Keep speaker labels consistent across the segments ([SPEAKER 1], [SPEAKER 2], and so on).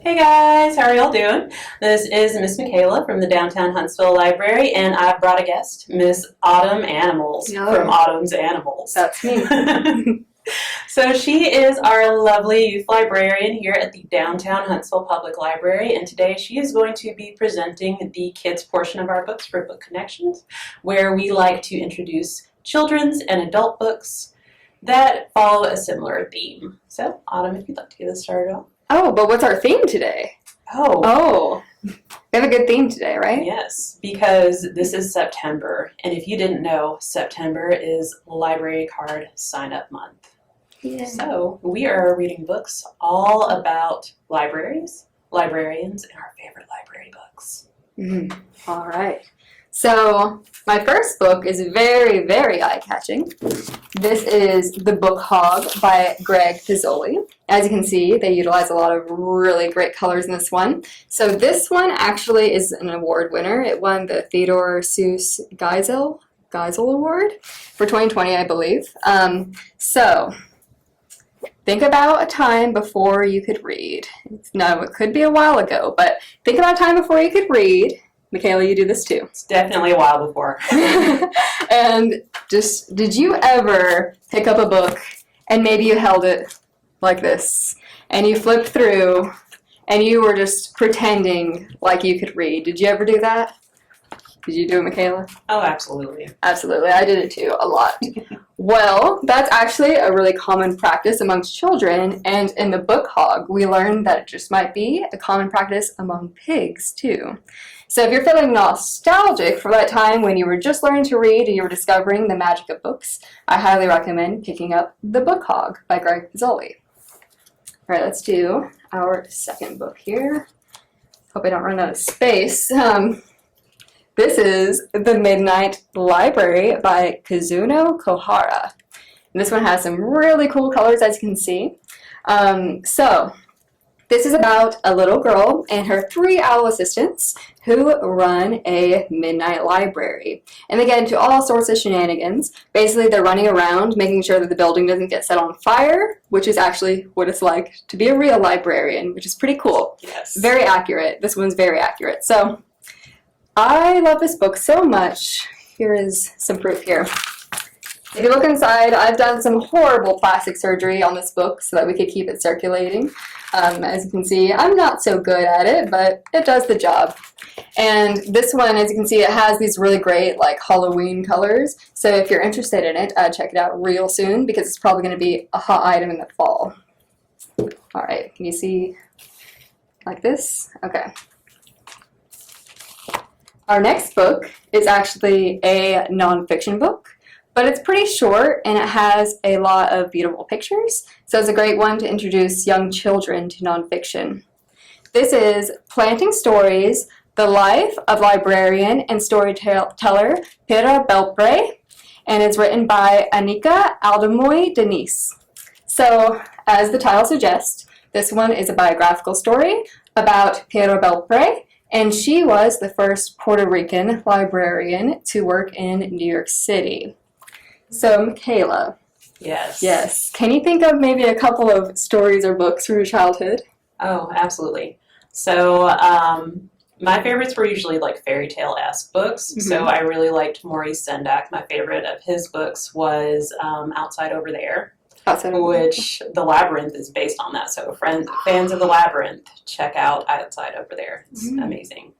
[SPEAKER 1] Hey guys, how are y'all doing? This is Miss Michaela from the Downtown Huntsville Library, and I've brought a guest, Miss Autumn Animals from Autumn's Animals.
[SPEAKER 2] That's me.
[SPEAKER 1] So she is our lovely youth librarian here at the Downtown Huntsville Public Library, and today she is going to be presenting the kids portion of our books for Book Connections, where we like to introduce children's and adult books that follow a similar theme. So, Autumn, if you'd like to get us started off.
[SPEAKER 2] Oh, but what's our theme today? Oh, we have a good theme today, right?
[SPEAKER 1] Yes, because this is September, and if you didn't know, September is Library Card Sign-Up Month.
[SPEAKER 2] Yeah.
[SPEAKER 1] So we are reading books all about libraries, librarians, and our favorite library books.
[SPEAKER 2] All right. So my first book is very, very eye-catching. This is The Book Hog by Greg Pizzoli. As you can see, they utilize a lot of really great colors in this one. So this one actually is an award winner. It won the Theodore Seuss Geisel Award for 2020, I believe. So think about a time before you could read. Now, it could be a while ago, but think about a time before you could read. Michaela, you do this too.
[SPEAKER 1] It's definitely a while before.
[SPEAKER 2] And just, did you ever pick up a book and maybe you held it like this and you flipped through and you were just pretending like you could read? Did you ever do that? Did you do it, Michaela?
[SPEAKER 1] Oh, absolutely.
[SPEAKER 2] Absolutely. I did it too, a lot. Well, that's actually a really common practice amongst children, and in the Book Hog, we learned that it just might be a common practice among pigs too. So if you're feeling nostalgic for that time when you were just learning to read and you were discovering the magic of books, I highly recommend picking up The Book Hog by Greg Pizzoli. All right, let's do our second book here. Hope I don't run out of space. This is The Midnight Library by Kazuno Kohara. And this one has some really cool colors, as you can see. So this is about a little girl and her 3 owl assistants who run a midnight library. And they get into all sorts of shenanigans. Basically, they're running around making sure that the building doesn't get set on fire, which is actually what it's like to be a real librarian, which is pretty cool.
[SPEAKER 1] Yes.
[SPEAKER 2] Very accurate. This one's very accurate. So I love this book so much. Here is some proof here. If you look inside, I've done some horrible plastic surgery on this book so that we could keep it circulating. As you can see, I'm not so good at it, but it does the job. And this one, as you can see, it has these really great like Halloween colors. So if you're interested in it, check it out real soon because it's probably going to be a hot item in the fall. All right, can you see like this? Okay. Our next book is actually a nonfiction book, but it's pretty short and it has a lot of beautiful pictures, so it's a great one to introduce young children to nonfiction. This is Planting Stories, The Life of Librarian and Storyteller Pura Belpre, and it's written by Anika Denise. So, as the title suggests, this one is a biographical story about Pura Belpre, and she was the first Puerto Rican librarian to work in New York City. So, Michaela.
[SPEAKER 1] Yes.
[SPEAKER 2] Yes. Can you think of maybe a couple of stories or books from your childhood?
[SPEAKER 1] Oh, absolutely. So, my favorites were usually like fairy tale-esque books. Mm-hmm. So I really liked Maurice Sendak. My favorite of his books was Outside Over There. Which the Labyrinth is based on that. So fans of the Labyrinth, check out Outside Over There. It's amazing.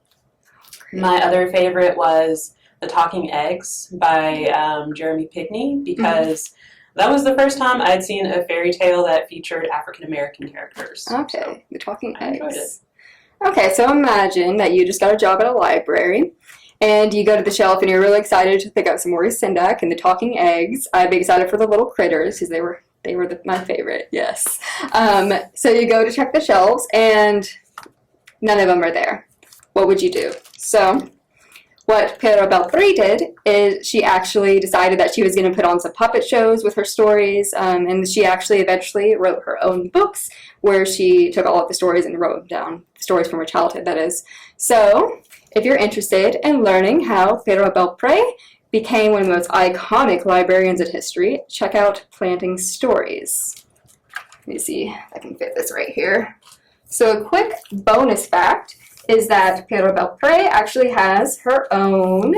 [SPEAKER 1] My other favorite was The Talking Eggs by Jeremy Pinkney, because that was the first time I'd seen a fairy tale that featured African American characters.
[SPEAKER 2] Okay,
[SPEAKER 1] so
[SPEAKER 2] The Talking
[SPEAKER 1] I
[SPEAKER 2] Eggs.
[SPEAKER 1] enjoyed it.
[SPEAKER 2] Okay, so imagine that you just got a job at a library and you go to the shelf and you're really excited to pick up some Maurice Sendak and The Talking Eggs. I'd be excited for the little critters because they were my favorite, yes. So you go to check the shelves, and none of them are there. What would you do? So what Pura Belpre did is she actually decided that she was going to put on some puppet shows with her stories, and she actually eventually wrote her own books where she took all of the stories and wrote down stories from her childhood, that is. So if you're interested in learning how Pura Belpre became one of the most iconic librarians in history, check out Planting Stories. Let me see if I can fit this right here. So a quick bonus fact is that Pura Belpre actually has her own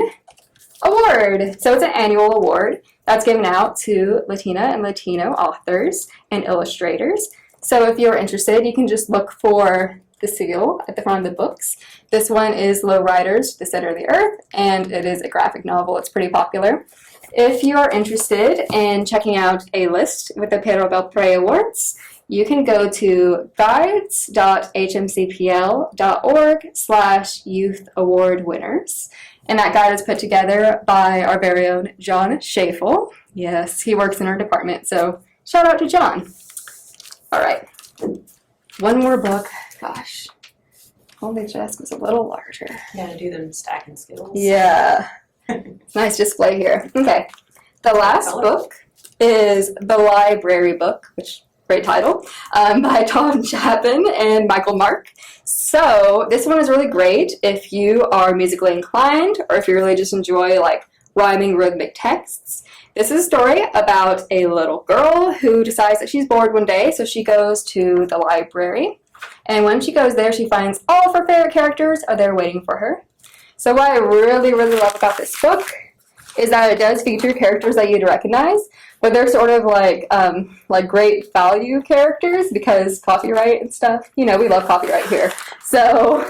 [SPEAKER 2] award. So it's an annual award that's given out to Latina and Latino authors and illustrators. So if you're interested, you can just look for the seal at the front of the books. This one is Lowriders, The Center of the Earth, and it is a graphic novel. It's pretty popular. If you are interested in checking out a list with the Pura Belpre Awards, you can go to guides.hmcpl.org/youth award winners. And that guide is put together by our very own John Schafel. Yes, he works in our department, so shout out to John. All right, one more book. Gosh, only desk was a little larger.
[SPEAKER 1] Yeah, to do them stacking skills.
[SPEAKER 2] Yeah. Nice display here. Okay. The last book is The Library Book, which great title, by Tom Chapin and Michael Mark. So this one is really great if you are musically inclined or if you really just enjoy like rhyming rhythmic texts. This is a story about a little girl who decides that she's bored one day, so she goes to the library. And when she goes there, she finds all of her favorite characters are there waiting for her. So what I really, really love about this book is that it does feature characters that you'd recognize, but they're sort of like great value characters because copyright and stuff. You know, we love copyright here. So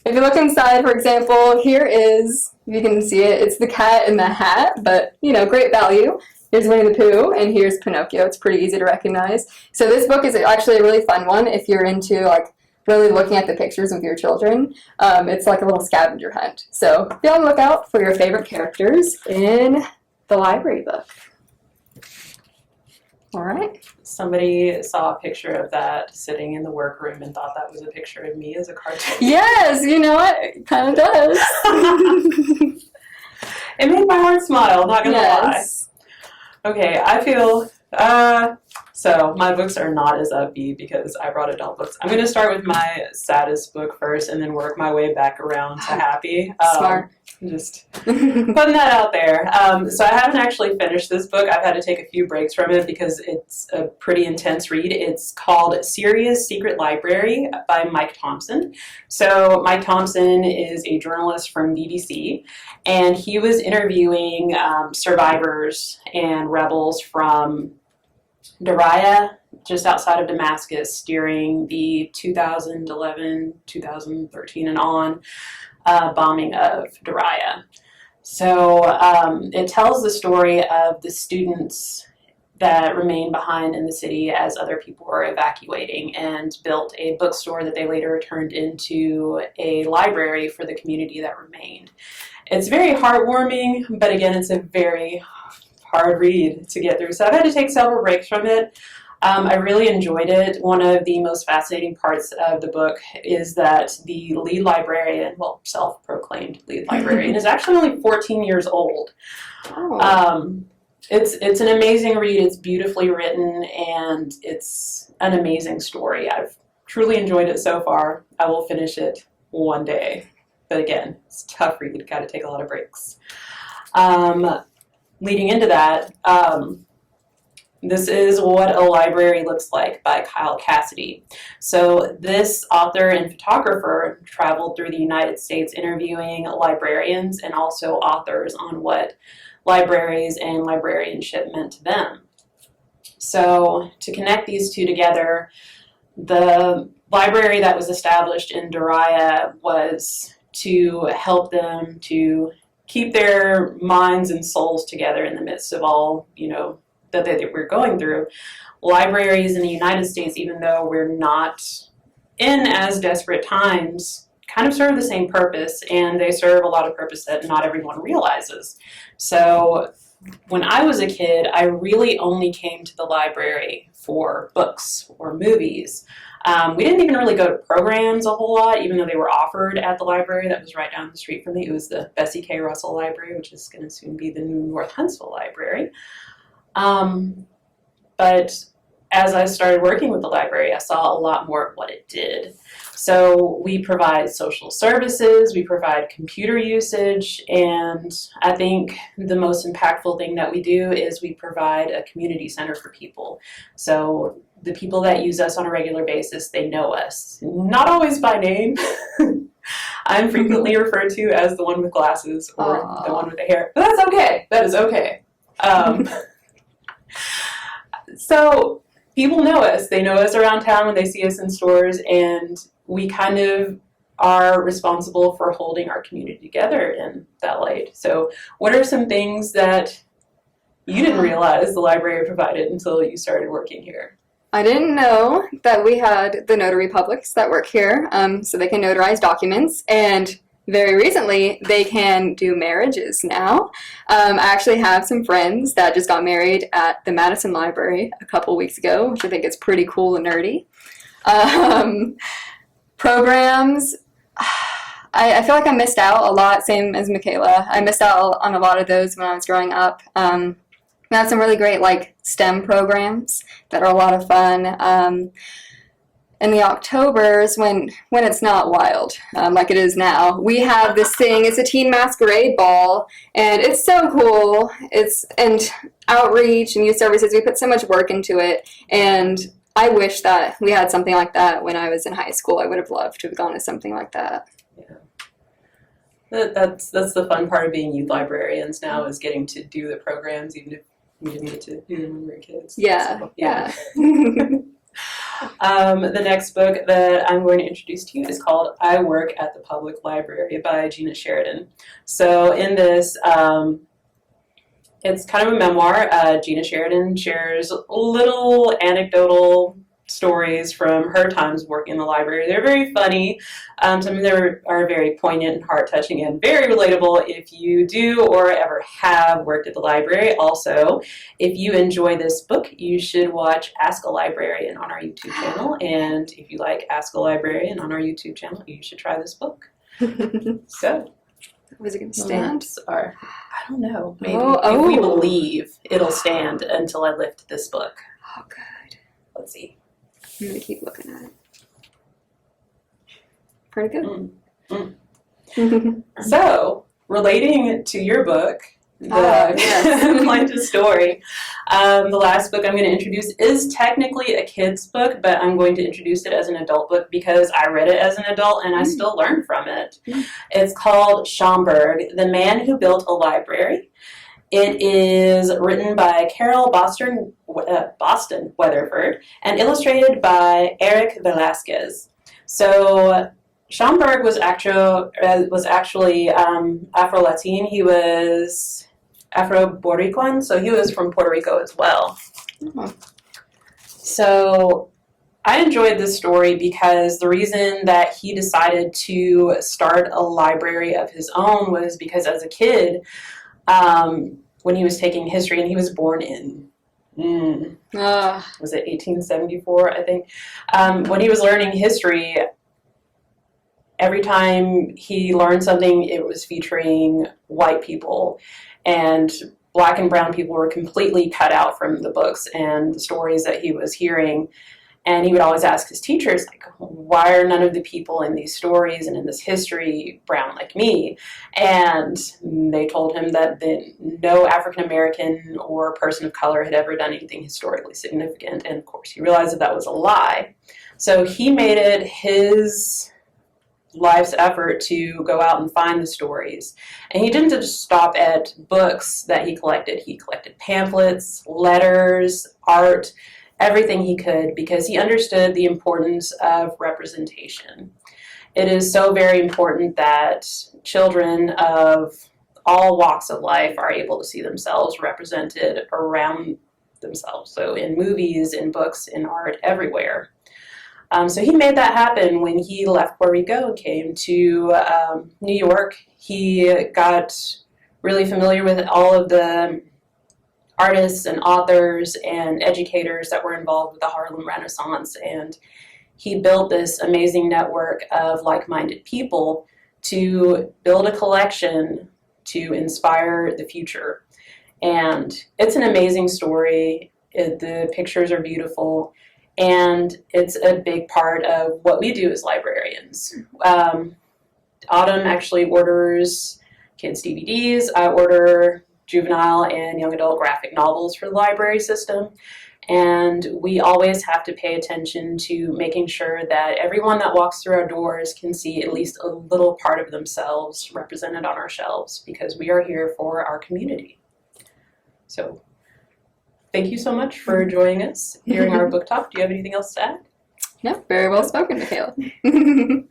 [SPEAKER 2] if you look inside, for example, here is, if you can see it, it's the cat in the hat, but, you know, great value. Here's Winnie the Pooh, and here's Pinocchio. It's pretty easy to recognize. So this book is actually a really fun one if you're into, like, really looking at the pictures with your children. It's like a little scavenger hunt. So be on the lookout for your favorite characters in the library book. All right.
[SPEAKER 1] Somebody saw a picture of that sitting in the workroom and thought that was a picture of me as a cartoon.
[SPEAKER 2] Yes, you know what? It kind of does.
[SPEAKER 1] It made my heart smile, not gonna
[SPEAKER 2] Yes.
[SPEAKER 1] lie. Okay, I feel, so my books are not as upbeat because I brought adult books. I'm gonna start with my saddest book first and then work my way back around to happy.
[SPEAKER 2] Smart.
[SPEAKER 1] Just putting that out there. So I haven't actually finished this book. I've had to take a few breaks from it because it's a pretty intense read. It's called Syria's Secret Library by Mike Thompson. So Mike Thompson is a journalist from BBC, and he was interviewing survivors and rebels from Daraya, just outside of Damascus, during the 2011, 2013, and on bombing of Daraya. So it tells the story of the students that remained behind in the city as other people were evacuating and built a bookstore that they later turned into a library for the community that remained. It's very heartwarming, but again, it's a very hard read to get through. So I've had to take several breaks from it. I really enjoyed it. One of the most fascinating parts of the book is that the lead librarian, well, self-proclaimed lead librarian, is actually only 14 years old.
[SPEAKER 2] Oh.
[SPEAKER 1] It's an amazing read. It's beautifully written, and it's an amazing story. I've truly enjoyed it so far. I will finish it one day. But again, it's a tough read. Got to take a lot of breaks. Leading into that, this is What a Library Looks Like by Kyle Cassidy. So this author and photographer traveled through the United States interviewing librarians and also authors on what libraries and librarianship meant to them. So to connect these two together, the library that was established in Daraya was to help them to keep their minds and souls together in the midst of all, you know, that we're going through. Libraries in the United States, even though we're not in as desperate times, kind of serve the same purpose, and they serve a lot of purpose that not everyone realizes. So when I was a kid, I really only came to the library for books or movies. We didn't even really go to programs a whole lot, even though they were offered at the library that was right down the street from me. It was the Bessie K. Russell Library, which is going to soon be the new North Huntsville Library. But as I started working with the library, I saw a lot more of what it did. So we provide social services, we provide computer usage, and I think the most impactful thing that we do is we provide a community center for people. So the people that use us on a regular basis, they know us. Not always by name. I'm frequently referred to as the one with glasses or the one with the hair. But that's okay. That is okay. So people know us. They know us around town when they see us in stores, and we kind of are responsible for holding our community together in that light. So what are some things that you didn't realize the library provided until you started working here?
[SPEAKER 2] I didn't know that we had the notary publics that work here, so they can notarize documents, and very recently they can do marriages now. I actually have some friends that just got married at the Madison Library a couple weeks ago, which I think is pretty cool and nerdy. Programs, I feel like I missed out a lot, same as Michaela. I missed out on a lot of those when I was growing up. We have some really great like STEM programs that are a lot of fun. In the Octobers, when it's not wild, like it is now, we have this thing. It's a teen masquerade ball, and it's so cool. And outreach and youth services. We put so much work into it, and I wish that we had something like that when I was in high school. I would have loved to have gone to something like that.
[SPEAKER 1] Yeah. That's the fun part of being youth librarians now, is getting to do the programs, even if we didn't get to do them when we were kids.
[SPEAKER 2] Yeah,
[SPEAKER 1] So,
[SPEAKER 2] yeah.
[SPEAKER 1] The next book that I'm going to introduce to you is called I Work at the Public Library by Gina Sheridan. So in this, it's kind of a memoir. Gina Sheridan shares little anecdotal stories from her times working in the library. They're very funny. Some of them are very poignant and heart-touching and very relatable if you do or ever have worked at the library. Also, if you enjoy this book, you should watch Ask a Librarian on our YouTube channel. And if you like Ask a Librarian on our YouTube channel, you should try this book. So,
[SPEAKER 2] was it going to stand?
[SPEAKER 1] I don't know. Maybe
[SPEAKER 2] Oh.
[SPEAKER 1] if we believe it'll stand until I lift this book.
[SPEAKER 2] Oh, good.
[SPEAKER 1] Let's see.
[SPEAKER 2] I'm going to keep looking at it. Pretty good.
[SPEAKER 1] So, relating to your book, the
[SPEAKER 2] yes.
[SPEAKER 1] Atlanta story, the last book I'm going to introduce is technically a kid's book, but I'm going to introduce it as an adult book because I read it as an adult and I still learned from it. It's called Schomburg, The Man Who Built a Library. It is written by Carol Boston Weatherford and illustrated by Eric Velasquez. So Schomburg was actually Afro-Latin. He was Afro-Boricuan, so he was from Puerto Rico as well.
[SPEAKER 2] Oh.
[SPEAKER 1] So I enjoyed this story because the reason that he decided to start a library of his own was because as a kid, when he was taking history, and he was born in, was it 1874, I think? When he was learning history, every time he learned something, it was featuring white people, and black and brown people were completely cut out from the books and the stories that he was hearing. And he would always ask his teachers, like, why are none of the people in these stories and in this history brown like me? And they told him that no African-American or person of color had ever done anything historically significant. And of course, he realized that was a lie. So he made it his life's effort to go out and find the stories. And he didn't just stop at books that he collected. He collected pamphlets, letters, art, everything he could, because he understood the importance of representation. It is so very important that children of all walks of life are able to see themselves represented around themselves. So in movies, in books, in art, everywhere. So he made that happen when he left Puerto Rico and came to New York. He got really familiar with all of the artists and authors and educators that were involved with the Harlem Renaissance, and he built this amazing network of like-minded people to build a collection to inspire the future. And it's an amazing story. The pictures are beautiful, and it's a big part of what we do as librarians. Autumn actually orders kids' DVDs. I order juvenile and young adult graphic novels for the library system. And we always have to pay attention to making sure that everyone that walks through our doors can see at least a little part of themselves represented on our shelves, because we are here for our community. So thank you so much for joining us during our book talk. Do you have anything else to add?
[SPEAKER 2] No, very well spoken, Michaela.
[SPEAKER 1] All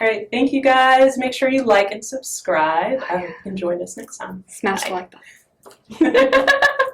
[SPEAKER 1] right, thank you guys. Make sure you like and subscribe. I hope you can join us next time.
[SPEAKER 2] Smash the like button.